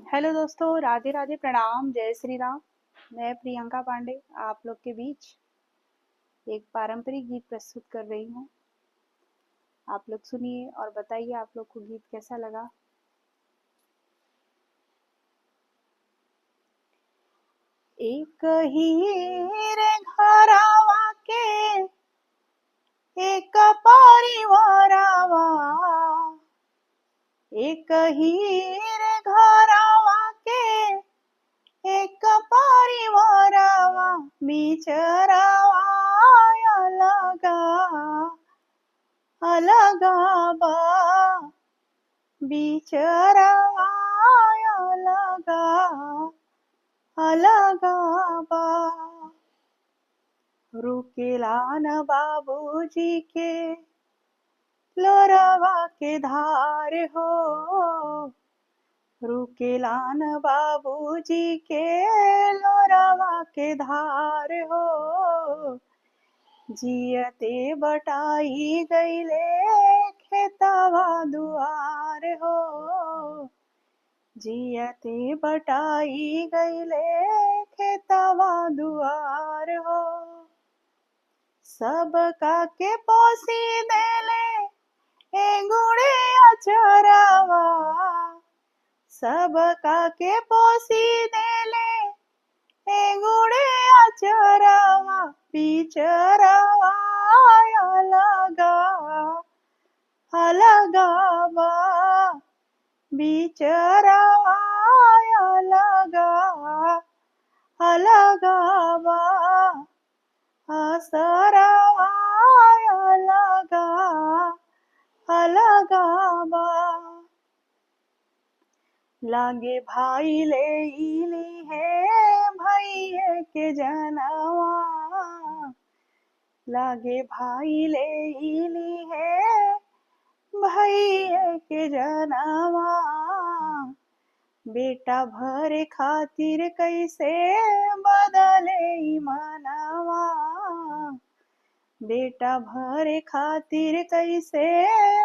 Hello दोस्तों, राधे राधे, प्रणाम, जय श्री राम। मैं प्रियंका पांडे आप लोग के बीच एक पारंपरिक गीत प्रस्तुत कर रही हूँ। आप लोग सुनिए और बताइए आप लोग को गीत कैसा लगा। एक ही रे घरवा के एक परिवारवा, एक ही रे घरवा के एक परिवारवा, बिचरवा अलगा अलगा बा, बिचरवा अलगा अलगा बा। रुकेला न बाबूजी के लोरवा के धार हो, रुकेला न बाबूजी के लोरवा के धार हो। जियते बटाई गईले खेतवा दुआर हो, जियते बटाई गईले खेतवा दुआर हो। सब का के पोसी देले ए गुड़िया चरावा, सब का के पोसी देले ए गुड़िया चरावा, बिचरवा अलगा अलगा बा, बिचरवा अलगा अलगा बा, असरवा अलगा अलगा बा। लागे भाई ले इली है भैये के जनवा, लागे भाई ले इली है भैये के जनवा। बेटा भरे खातिर कैसे बदले ई मनवा, बेटा भरे खातिर कैसे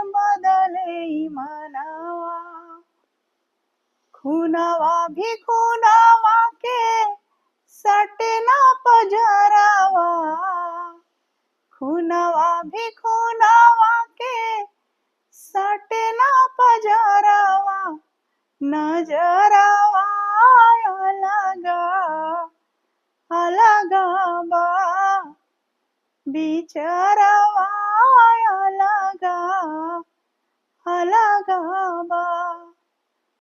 बदले ई मनवा। खूनवा भी खूनवा के सटना पजरवा, खूनवा भी खूनवा के सटना पजरवा। नजरवा अलगा अलगा बा, बिचरवा अलगा अलगा बा।